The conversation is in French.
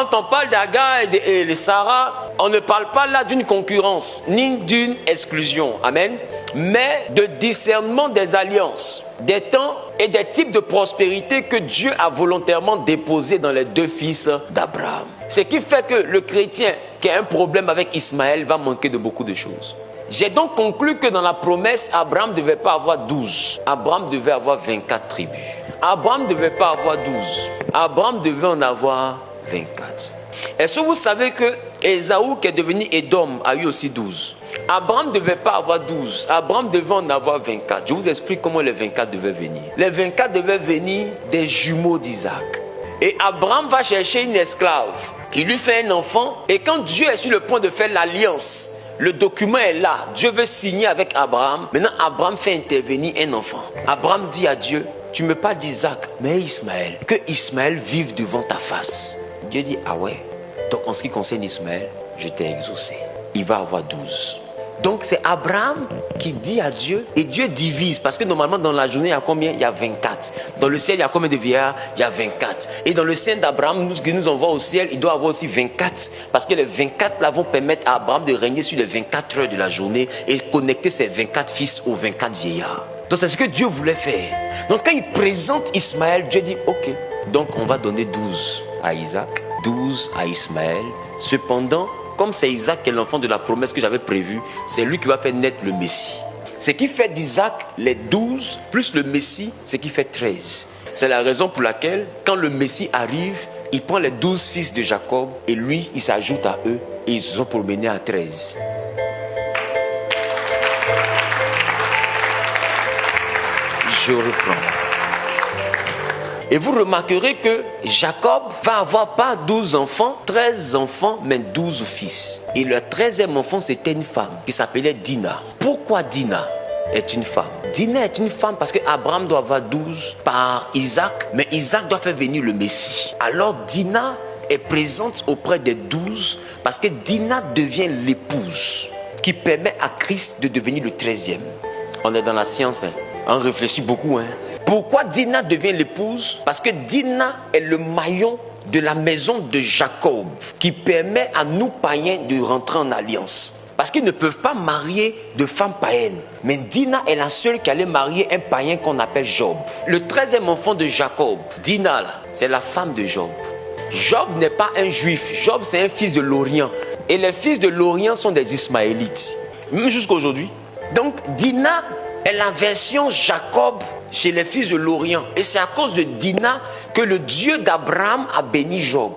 Quand on parle d'Agar et de Sarah, on ne parle pas là d'une concurrence, ni d'une exclusion. Amen. Mais de discernement des alliances, des temps et des types de prospérité que Dieu a volontairement déposés dans les deux fils d'Abraham. Ce qui fait que le chrétien qui a un problème avec Ismaël va manquer de beaucoup de choses. J'ai donc conclu que dans la promesse, Abraham ne devait pas avoir 12. Abraham devait avoir 24 tribus. Abraham ne devait pas avoir 12. Abraham devait en avoir 24. Est-ce que vous savez que Ésaü, qui est devenu Édom, a eu aussi 12? Abraham ne devait pas avoir 12. Abraham devait en avoir 24. Je vous explique comment les 24 devaient venir. Les 24 devaient venir des jumeaux d'Isaac. Et Abraham va chercher une esclave. Il lui fait un enfant. Et quand Dieu est sur le point de faire l'alliance, le document est là. Dieu veut signer avec Abraham. Maintenant, Abraham fait intervenir un enfant. Abraham dit à Dieu, tu me parles d'Isaac, mais Ismaël, que Ismaël vive devant ta face. Dieu dit, ah ouais. Donc en ce qui concerne Ismaël, je t'ai exaucé. Il va avoir 12. Donc c'est Abraham qui dit à Dieu, et Dieu divise, parce que normalement dans la journée il y a combien? Il y a 24. Dans le ciel il y a combien de vieillards? Il y a 24. Et dans le sein d'Abraham, qui nous envoie au ciel, il doit avoir aussi 24. Parce que les 24 là vont permettre à Abraham de régner sur les 24 heures de la journée et connecter ses 24 fils aux 24 vieillards. Donc c'est ce que Dieu voulait faire. Donc quand il présente Ismaël, Dieu dit ok, donc on va donner 12 à Isaac, 12 à Ismaël. Cependant, comme c'est Isaac qui est l'enfant de la promesse que j'avais prévue, c'est lui qui va faire naître le Messie. Ce qui fait d'Isaac les 12 plus le Messie, ce qui fait 13. C'est la raison pour laquelle, quand le Messie arrive, il prend les 12 fils de Jacob et lui, il s'ajoute à eux et ils se sont promenés à 13. Je reprends. Et vous remarquerez que Jacob va avoir pas 12 enfants, 13 enfants, mais 12 fils. Et le 13e enfant, c'était une femme qui s'appelait Dina. Pourquoi Dina est une femme? Dina est une femme parce qu'Abraham doit avoir 12 par Isaac, mais Isaac doit faire venir le Messie. Alors Dina est présente auprès des 12 parce que Dina devient l'épouse qui permet à Christ de devenir le 13e. On est dans la science, hein? On réfléchit beaucoup, hein? Pourquoi Dina devient l'épouse? Parce que Dina est le maillon de la maison de Jacob qui permet à nous païens de rentrer en alliance. Parce qu'ils ne peuvent pas marier de femmes païennes. Mais Dina est la seule qui allait marier un païen qu'on appelle Job. Le 13e enfant de Jacob, Dina, c'est la femme de Job. Job n'est pas un juif. Job, c'est un fils de l'Orient. Et les fils de l'Orient sont des Ismaélites. Même jusqu'à aujourd'hui. Donc Dina est la version Jacob chez les fils de l'Orient. Et c'est à cause de Dina que le Dieu d'Abraham a béni Job.